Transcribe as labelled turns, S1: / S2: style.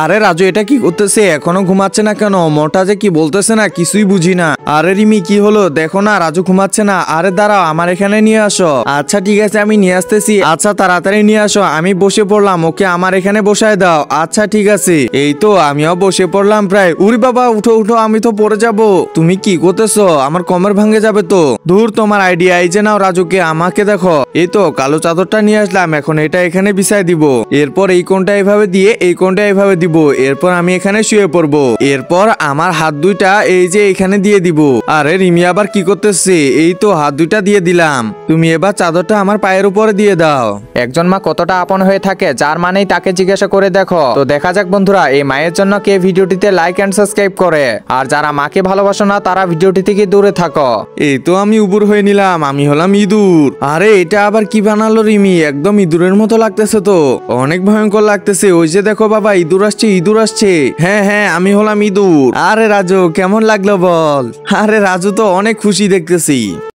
S1: আরে রাজু এটা কি করতেছে? এখনো ঘুমাচ্ছে না কেন? মোটা যে কি বলতেছে না কিছুই বুঝি না। আরে রিমি কি হলো? দেখো না রাজু ঘুমাচ্ছে না। আরে দাঁড়াও আমার এখানে নিয়ে আসো। আচ্ছা ঠিক আছে আমি নিয়ে আসতেছি। আচ্ছা তাড়াতাড়ি নিয়ে আসো। আমি বসে পড়লাম, ওকে আমার এখানে বসায় দাও। আচ্ছা ঠিক আছে। এই তো আমিও বসে পড়লাম প্রায়। উরি বাবা উঠো উঠো, আমি তো পড়ে যাব। তুমি কি করতেছো? আমার কোমর ভাঙে যাবে তো। দূর তোমার আইডিয়া। এই যে নাও রাজুকে, আমাকে দেখো। এই তো কালো চাদরটা নিয়ে আসলাম, এখন এটা এখানে বিছাই দিব। এরপর এই কোণটা এইভাবে দিয়ে এই কোণটা এইভাবে দিব। এরপর আমি এখানে শুয়ে পড়বো। এরপর আমার হাত দুইটা এই যে এখানে দিয়ে দিব। আরে রিমি আবার কি করতেছে? এই তো হাত দুইটা দিয়ে দিলাম। তুমি এবার চাদরটা আমার পায়ের উপরে দিয়ে দাও।
S2: একজন মা কতটা আপন হয়ে থাকে যার মানেই তাকে জিজ্ঞাসা করে দেখো। তো দেখা যাক বন্ধুরা এই মায়ের জন্য কে ভিডিওটিতে লাইক এন্ড সাবস্ক্রাইব করে। আর যারা মাকে ভালোবাসো না তারা ভিডিওটি থেকে দূরে থাকো।
S1: এই তো আমি উবুর হয়ে নিলাম, আমি হলাম ইঁদুর। আরে এটা আবার কি বানালো রিমি? একদম ইঁদুরের মতো লাগতেছে তো, অনেক ভয়ঙ্কর লাগতেছে। ওই যে দেখো বাবা ইঁদুর আসছে, ইঁদুর আসছে। হ্যাঁ হ্যাঁ আমি হলাম ইঁদুর। আরে রাজু কেমন লাগলো বল? আরে রাজু তো অনেক খুশি দেখতেছি।